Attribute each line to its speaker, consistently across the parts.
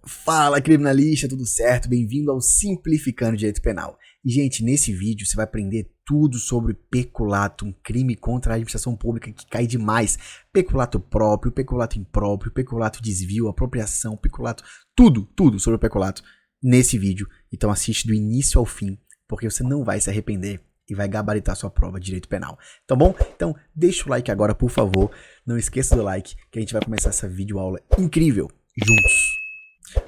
Speaker 1: Fala, criminalista, tudo certo? Bem-vindo ao Simplificando Direito Penal. E, gente, nesse vídeo você vai aprender tudo sobre peculato, um crime contra a administração pública que cai demais. Peculato próprio, peculato impróprio, peculato desvio, apropriação, peculato, tudo sobre o peculato nesse vídeo. Então assiste do início ao fim, porque você não vai se arrepender e vai gabaritar sua prova de direito penal. Tá bom? Então deixa o like agora, por favor. Não esqueça do like, que a gente vai começar essa videoaula incrível juntos.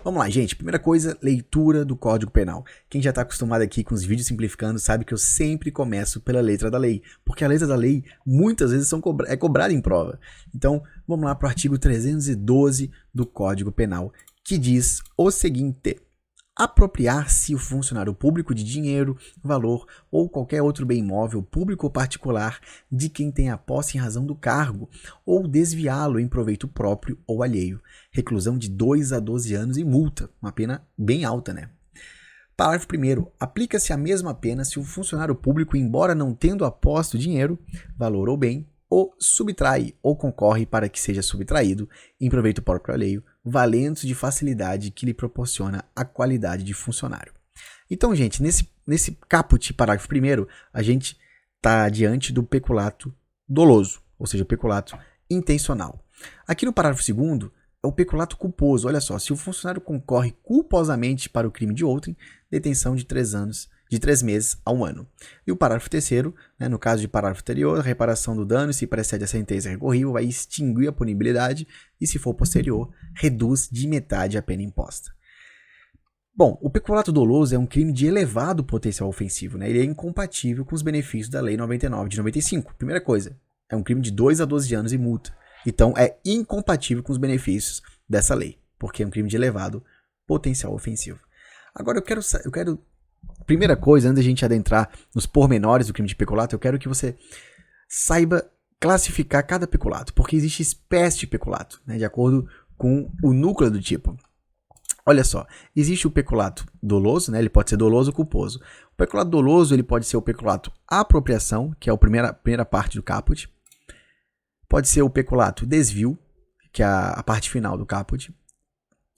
Speaker 1: Vamos lá, gente. Primeira coisa, leitura do Código Penal. Quem já está acostumado aqui com os vídeos simplificando sabe que eu sempre começo pela letra da lei, porque a letra da lei muitas vezes é cobrada em prova. Então, vamos lá para o artigo 312 do Código Penal, que diz o seguinte: apropriar-se o funcionário público de dinheiro, valor ou qualquer outro bem imóvel, público ou particular, de quem tem a posse em razão do cargo, ou desviá-lo em proveito próprio ou alheio. Reclusão de 2 a 12 anos e multa, uma pena bem alta, né? Parágrafo 1º. Aplica-se a mesma pena se o funcionário público, embora não tendo aposto dinheiro, valor ou bem, ou subtrai ou concorre para que seja subtraído em proveito próprio alheio, valendo-se de facilidade que lhe proporciona a qualidade de funcionário. Então, gente, nesse caput, parágrafo 1º, a gente está diante do peculato doloso, ou seja, o peculato intencional. Aqui no parágrafo 2º, é o peculato culposo. Olha só, se o funcionário concorre culposamente para o crime de outrem, detenção de 3 meses a 1 ano. E o parágrafo 3º, no caso de parágrafo anterior, a reparação do dano, se precede a sentença recorrível, vai extinguir a punibilidade e, se for posterior, reduz de metade a pena imposta. Bom, o peculato doloso é um crime de elevado potencial ofensivo, né? Ele é incompatível com os benefícios da Lei 99 de 95. Primeira coisa, é um crime de 2 a 12 anos e multa. Então, é incompatível com os benefícios dessa lei, porque é um crime de elevado potencial ofensivo. Agora, eu quero primeira coisa, antes de a gente adentrar nos pormenores do crime de peculato, eu quero que você saiba classificar cada peculato, porque existe espécie de peculato, né, de acordo com o núcleo do tipo. Olha só, existe o peculato doloso, né, ele pode ser doloso ou culposo. O peculato doloso ele pode ser o peculato apropriação, que é a primeira parte do caput. Pode ser o peculato desvio, que é a parte final do caput.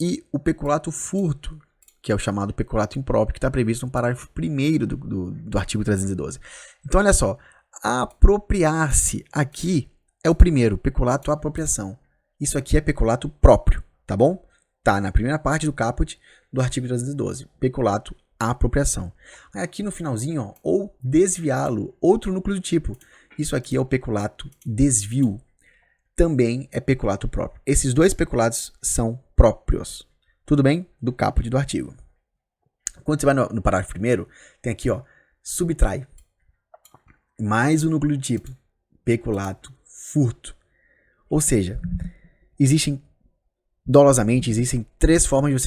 Speaker 1: E o peculato furto, que é o chamado peculato impróprio, que está previsto no parágrafo 1º do artigo 312. Então, olha só, apropriar-se aqui é o primeiro, peculato apropriação. Isso aqui é peculato próprio, tá bom? Tá na primeira parte do caput do artigo 312, peculato apropriação. Aí aqui no finalzinho, ó, ou desviá-lo, outro núcleo do tipo. Isso aqui é o peculato desvio. Também é peculato próprio. Esses dois peculatos são próprios. Tudo bem? Do caput do artigo. Quando você vai no parágrafo 1º, tem aqui, ó, subtrai. Mais o núcleo do tipo, peculato furto. Ou seja, dolosamente, existem 3 formas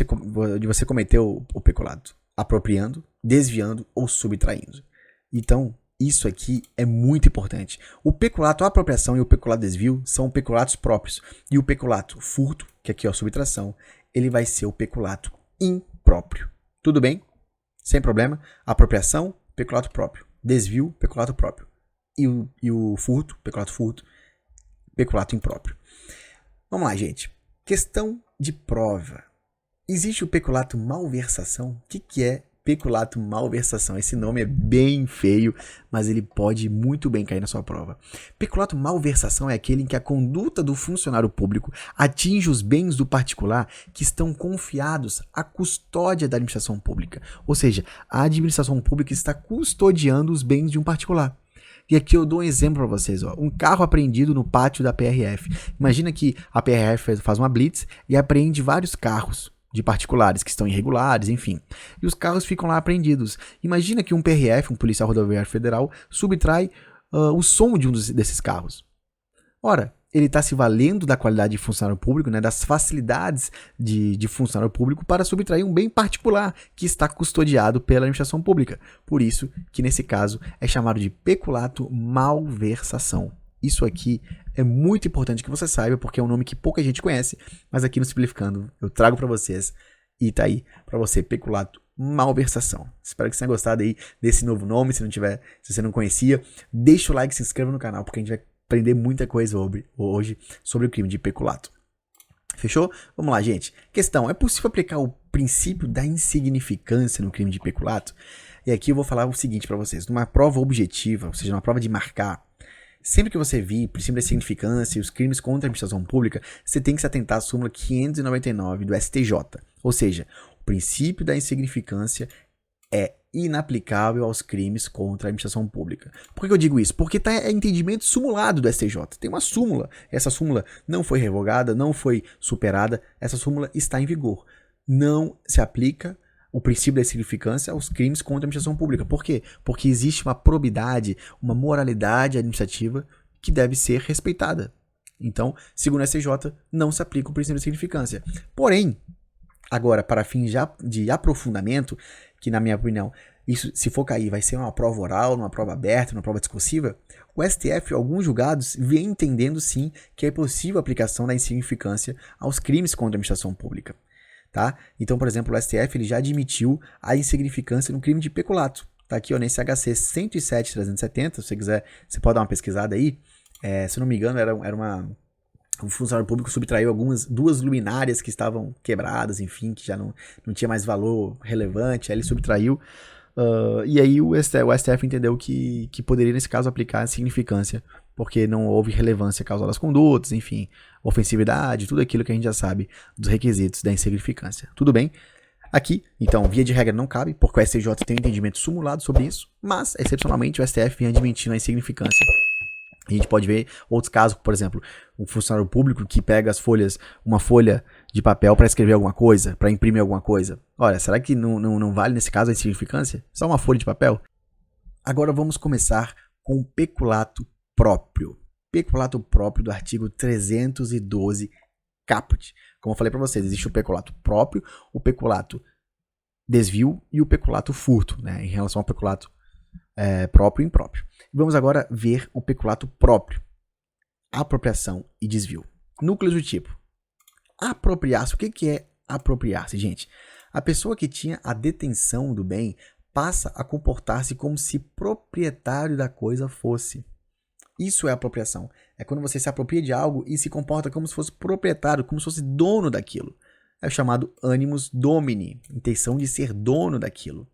Speaker 1: de você cometer o peculato: apropriando, desviando ou subtraindo. Então, isso aqui é muito importante. O peculato apropriação e o peculato desvio são peculatos próprios. E o peculato furto, que aqui é a subtração, ele vai ser o peculato impróprio. Tudo bem? Sem problema. Apropriação, peculato próprio. Desvio, peculato próprio. E o furto, peculato impróprio. Vamos lá, gente. Questão de prova. Existe o peculato malversação? O que é peculato malversação? Esse nome é bem feio, mas ele pode muito bem cair na sua prova. Peculato malversação é aquele em que a conduta do funcionário público atinge os bens do particular que estão confiados à custódia da administração pública. Ou seja, a administração pública está custodiando os bens de um particular. E aqui eu dou um exemplo para vocês, ó. Um carro apreendido no pátio da PRF. Imagina que a PRF faz uma blitz e apreende vários carros de particulares que estão irregulares, enfim. E os carros ficam lá apreendidos. Imagina que um PRF, um policial rodoviário federal, subtrai o som de um desses carros. Ora, ele está se valendo da qualidade de funcionário público, né, das facilidades de funcionário público para subtrair um bem particular que está custodiado pela administração pública. Por isso que, nesse caso, é chamado de peculato malversação. Isso aqui é muito importante que você saiba, porque é um nome que pouca gente conhece, mas aqui no Simplificando eu trago para vocês e tá aí para você, peculato malversação. Espero que você tenha gostado aí desse novo nome. Se você não conhecia, deixa o like e se inscreva no canal, porque a gente vai aprender muita coisa hoje sobre o crime de peculato. Fechou? Vamos lá, gente. Questão: é possível aplicar o princípio da insignificância no crime de peculato? E aqui eu vou falar o seguinte para vocês. Numa prova objetiva, ou seja, numa prova de marcar, sempre que você vir o princípio da insignificância e os crimes contra a administração pública, você tem que se atentar à súmula 599 do STJ. Ou seja, o princípio da insignificância é inaplicável aos crimes contra a administração pública. Por que eu digo isso? Porque é entendimento sumulado do STJ. Tem uma súmula. Essa súmula não foi revogada, não foi superada. Essa súmula está em vigor. Não se aplica o princípio da insignificância aos crimes contra a administração pública. Por quê? Porque existe uma probidade, uma moralidade administrativa que deve ser respeitada. Então, segundo o STJ, não se aplica o princípio da insignificância. Porém, agora, para fins de aprofundamento, que na minha opinião, isso, se for cair, vai ser uma prova oral, uma prova aberta, uma prova discursiva, o STF, alguns julgados, vem entendendo sim que é possível a aplicação da insignificância aos crimes contra a administração pública. Tá? Então, por exemplo, o STF ele já admitiu a insignificância no crime de peculato. Tá aqui ó, nesse HC 107.370, se você quiser, você pode dar uma pesquisada aí. Se não me engano, era um funcionário público subtraiu duas luminárias que estavam quebradas, enfim, que já não tinha mais valor relevante, aí ele subtraiu. E aí o STF entendeu que poderia, nesse caso, aplicar a significância, porque não houve relevância causal das condutas, enfim, ofensividade, tudo aquilo que a gente já sabe dos requisitos da insignificância. Tudo bem? Aqui, então, via de regra não cabe, porque o STJ tem um entendimento sumulado sobre isso, mas, excepcionalmente, o STF vem admitindo a insignificância. A gente pode ver outros casos, por exemplo, um funcionário público que pega uma folha de papel para escrever alguma coisa, para imprimir alguma coisa. Olha, será que não vale nesse caso a insignificância? Só uma folha de papel? Agora vamos começar com o peculato próprio. Peculato próprio do artigo 312 caput. Como eu falei para vocês, existe o peculato próprio, o peculato desvio e o peculato furto, né, em relação ao peculato próprio e impróprio. Vamos agora ver o peculato próprio, apropriação e desvio. Núcleos do tipo: apropriar-se. O que é apropriar-se, gente? A pessoa que tinha a detenção do bem passa a comportar-se como se proprietário da coisa fosse. Isso é apropriação. É quando você se apropria de algo e se comporta como se fosse proprietário, como se fosse dono daquilo. É o chamado animus domini, intenção de ser dono daquilo.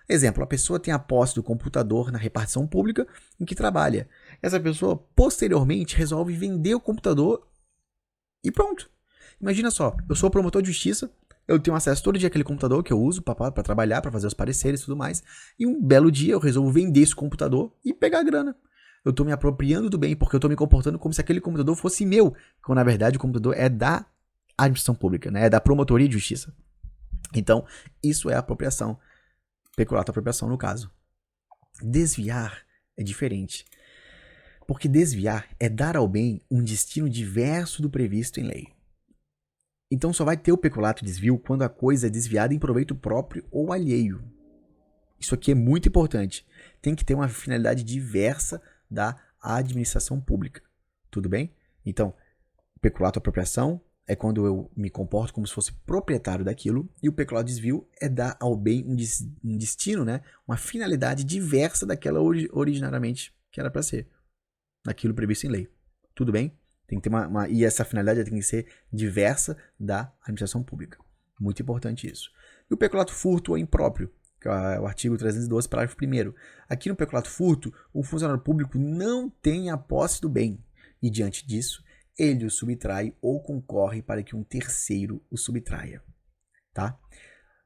Speaker 1: Exemplo, a pessoa tem a posse do computador na repartição pública em que trabalha. Essa pessoa, posteriormente, resolve vender o computador e pronto. Imagina só, eu sou promotor de justiça, eu tenho acesso todo dia àquele computador que eu uso para trabalhar, para fazer os pareceres e tudo mais, e um belo dia eu resolvo vender esse computador e pegar a grana. Eu estou me apropriando do bem, porque eu estou me comportando como se aquele computador fosse meu, quando na verdade o computador é da administração pública, né? É da promotoria de justiça. Então, isso é apropriação. Peculato apropriação no caso. Desviar é diferente. Porque desviar é dar ao bem um destino diverso do previsto em lei. Então só vai ter o peculato desvio quando a coisa é desviada em proveito próprio ou alheio. Isso aqui é muito importante. Tem que ter uma finalidade diversa da administração pública. Tudo bem? Então, peculato apropriação é quando eu me comporto como se fosse proprietário daquilo, e o peculato desvio é dar ao bem um destino, né? Uma finalidade diversa daquela originariamente que era para ser, daquilo previsto em lei. Tudo bem? Tem que ter e essa finalidade tem que ser diversa da administração pública. Muito importante isso. E o peculato furto ou impróprio, que é o artigo 312, parágrafo 1º. Aqui no peculato furto, o funcionário público não tem a posse do bem, e diante disso, ele o subtrai ou concorre para que um terceiro o subtraia. Tá?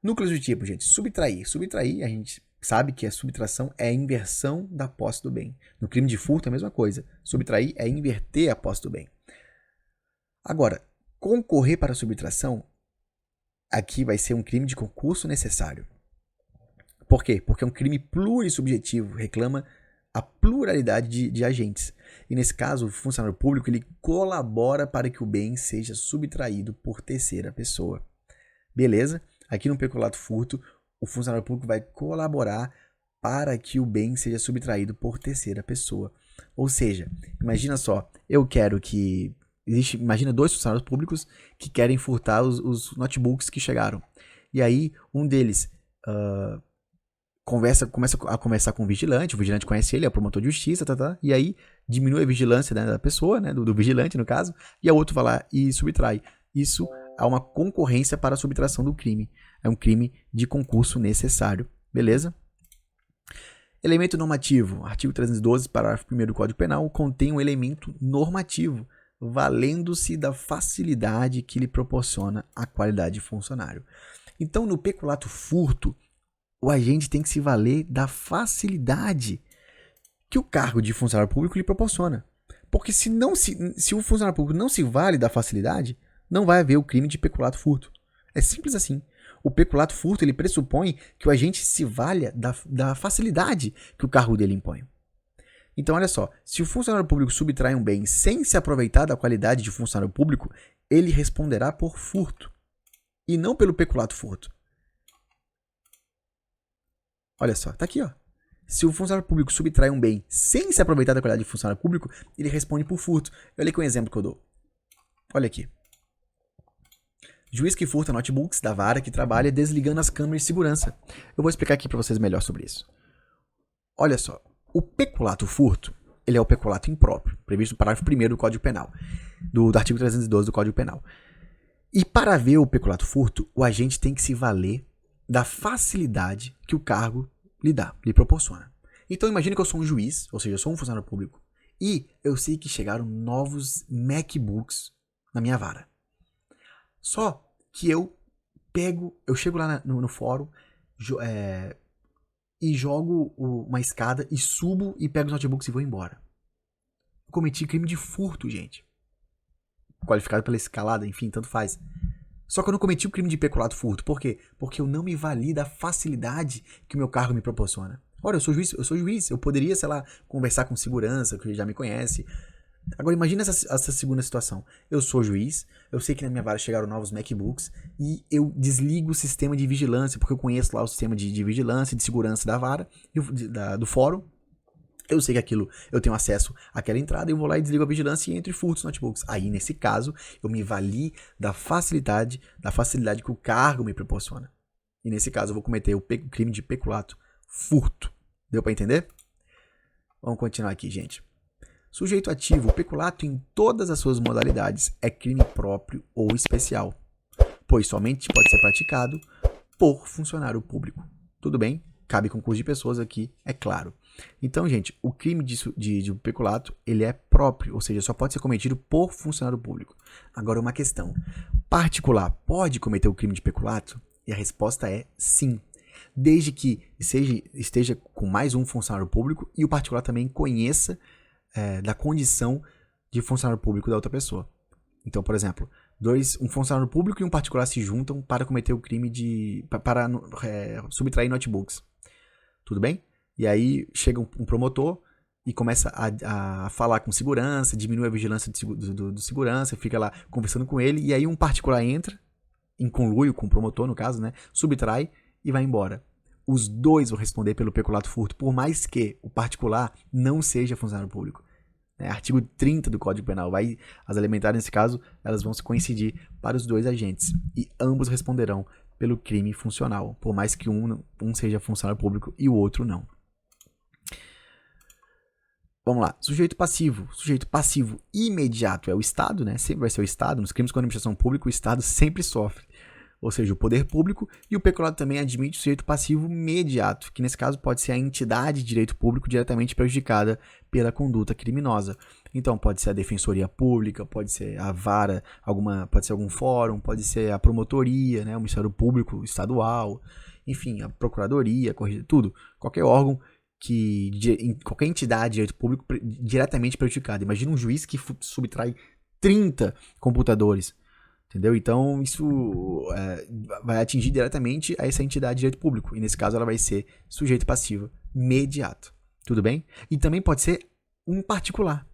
Speaker 1: Núcleos do tipo, gente, subtrair. Subtrair, a gente sabe que a subtração é a inversão da posse do bem. No crime de furto é a mesma coisa. Subtrair é inverter a posse do bem. Agora, concorrer para a subtração, aqui vai ser um crime de concurso necessário. Por quê? Porque é um crime plurissubjetivo, reclama a pluralidade de agentes. E nesse caso, o funcionário público ele colabora para que o bem seja subtraído por terceira pessoa. Beleza? Aqui no peculato furto, o funcionário público vai colaborar para que o bem seja subtraído por terceira pessoa. Ou seja, imagina só, imagina 2 funcionários públicos que querem furtar os notebooks que chegaram. E aí, um deles começa a conversar com o vigilante conhece ele, é o promotor de justiça, e aí diminui a vigilância, né, da pessoa, né, do vigilante no caso, e o outro vai lá e subtrai. isso há uma concorrência para a subtração do crime. É um crime de concurso necessário. Beleza? Elemento normativo. Artigo 312, parágrafo 1º do Código Penal, contém um elemento normativo, valendo-se da facilidade que lhe proporciona a qualidade de funcionário. Então, no peculato furto, o agente tem que se valer da facilidade que o cargo de funcionário público lhe proporciona. Porque se o funcionário público não se vale da facilidade, não vai haver o crime de peculato furto. É simples assim. O peculato furto ele pressupõe que o agente se valha da facilidade que o cargo dele impõe. Então, olha só, se o funcionário público subtrai um bem sem se aproveitar da qualidade de funcionário público, ele responderá por furto e não pelo peculato furto. Olha só, tá aqui, ó. Se o funcionário público subtrai um bem sem se aproveitar da qualidade de funcionário público, ele responde por furto. Olha aqui um exemplo que eu dou. Olha aqui. Juiz que furta notebooks da vara que trabalha desligando as câmeras de segurança. Eu vou explicar aqui para vocês melhor sobre isso. Olha só. O peculato furto, ele é o peculato impróprio, previsto no parágrafo 1º do Código Penal, do artigo 312 do Código Penal. E para ver o peculato furto, o agente tem que se valer da facilidade que o cargo lhe proporciona. Então imagine que eu sou um juiz, ou seja, eu sou um funcionário público, e eu sei que chegaram novos MacBooks na minha vara. Só que eu chego lá no fórum, e jogo uma escada e subo e pego os notebooks e vou embora. Eu cometi crime de furto, gente. Qualificado pela escalada, enfim, tanto faz. Só que eu não cometi o crime de peculato furto. Por quê? Porque eu não me vali da facilidade que o meu cargo me proporciona. Ora, eu sou juiz. Eu poderia, sei lá, conversar com segurança, que já me conhece. Agora, imagina essa segunda situação. Eu sou juiz, eu sei que na minha vara chegaram novos MacBooks e eu desligo o sistema de vigilância, porque eu conheço lá o sistema de vigilância e de segurança da vara, do fórum. Eu sei que eu tenho acesso àquela entrada, eu vou lá e desligo a vigilância e entro e furto os notebooks. Aí, nesse caso, eu me vali da facilidade que o cargo me proporciona. E nesse caso, eu vou cometer o crime de peculato furto. Deu para entender? Vamos continuar aqui, gente. Sujeito ativo, o peculato em todas as suas modalidades é crime próprio ou especial, pois somente pode ser praticado por funcionário público. Tudo bem? Cabe concurso de pessoas aqui, é claro. Então, gente, o crime de peculato, ele é próprio, ou seja, só pode ser cometido por funcionário público. Agora, uma questão. Particular pode cometer o crime de peculato? E a resposta é sim. Desde que esteja com mais um funcionário público e o particular também conheça da condição de funcionário público da outra pessoa. Então, por exemplo, um funcionário público e um particular se juntam para cometer o crime para subtrair notebooks. Tudo bem? E aí chega um promotor e começa a falar com segurança, diminui a vigilância do segurança, fica lá conversando com ele, e aí um particular entra, em conluio com o promotor, no caso, né, subtrai e vai embora. Os dois vão responder pelo peculato furto, por mais que o particular não seja funcionário público. Artigo 30 do Código Penal. As elementares, nesse caso, elas vão se coincidir para os dois agentes. E ambos responderão pelo crime funcional, por mais que um seja funcionário público e o outro não. Vamos lá. Sujeito passivo. Sujeito passivo imediato é o Estado, né? Sempre vai ser o Estado. Nos crimes com administração pública, o Estado sempre sofre. Ou seja, o poder público, e o peculato também admite o sujeito passivo imediato, que nesse caso pode ser a entidade de direito público diretamente prejudicada pela conduta criminosa. Então pode ser a defensoria pública, pode ser a vara, pode ser algum fórum, pode ser a promotoria, né, o Ministério Público Estadual, enfim, a procuradoria, tudo, qualquer órgão qualquer entidade de direito público diretamente prejudicada. Imagina um juiz que subtrai 30 computadores. Entendeu? Então, isso vai atingir diretamente a essa entidade de direito público. E, nesse caso, ela vai ser sujeito passivo imediato. Tudo bem? E também pode ser um particular.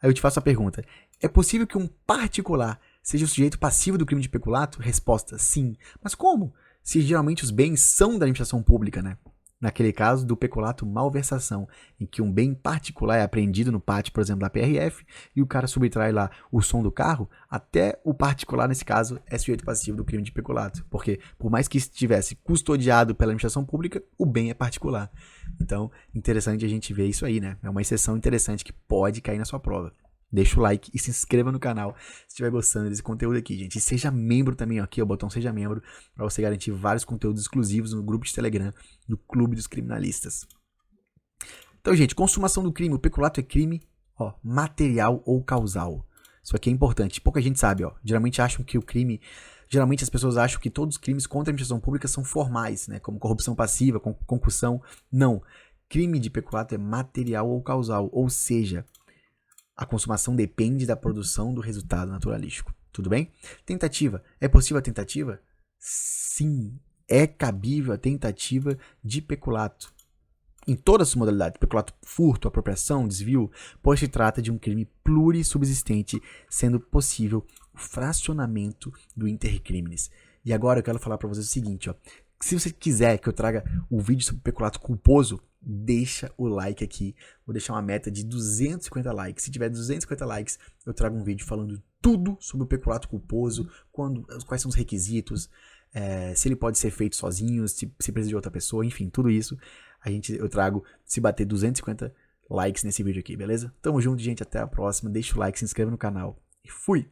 Speaker 1: Aí eu te faço a pergunta. É possível que um particular seja o sujeito passivo do crime de peculato? Resposta, sim. Mas como? Se geralmente os bens são da administração pública, né? Naquele caso do peculato malversação, em que um bem particular é apreendido no pátio, por exemplo, da PRF, e o cara subtrai lá o som do carro, até o particular, nesse caso, é sujeito passivo do crime de peculato. Porque, por mais que estivesse custodiado pela administração pública, o bem é particular. Então, interessante a gente ver isso aí, né? É uma exceção interessante que pode cair na sua prova. deixa o like e se inscreva no canal se estiver gostando desse conteúdo aqui, gente. E seja membro também, ó, aqui, ó, o botão Seja Membro, para você garantir vários conteúdos exclusivos no grupo de Telegram do Clube dos Criminalistas. Então, gente, consumação do crime. O peculato é crime, ó, material ou causal. Isso aqui é importante. Pouca gente sabe, ó. Geralmente as pessoas acham que todos os crimes contra a administração pública são formais, né? Como corrupção passiva, concussão. Não. Crime de peculato é material ou causal. Ou seja, a consumação depende da produção do resultado naturalístico. Tudo bem? Tentativa. É possível a tentativa? Sim. É cabível a tentativa de peculato. Em todas as suas modalidades, peculato, furto, apropriação, desvio, pois se trata de um crime plurissubsistente, sendo possível o fracionamento do inter criminis. E agora eu quero falar para vocês o seguinte, ó. Se você quiser que eu traga o vídeo sobre peculato culposo, deixa o like aqui. Vou deixar uma meta de 250 likes. Se tiver 250 likes, eu trago um vídeo falando tudo sobre o peculato culposo, quais são os requisitos, se ele pode ser feito sozinho, se precisa de outra pessoa, enfim, tudo isso. Eu trago se bater 250 likes nesse vídeo aqui, beleza? Tamo junto, gente. Até a próxima. Deixa o like, se inscreva no canal. E fui!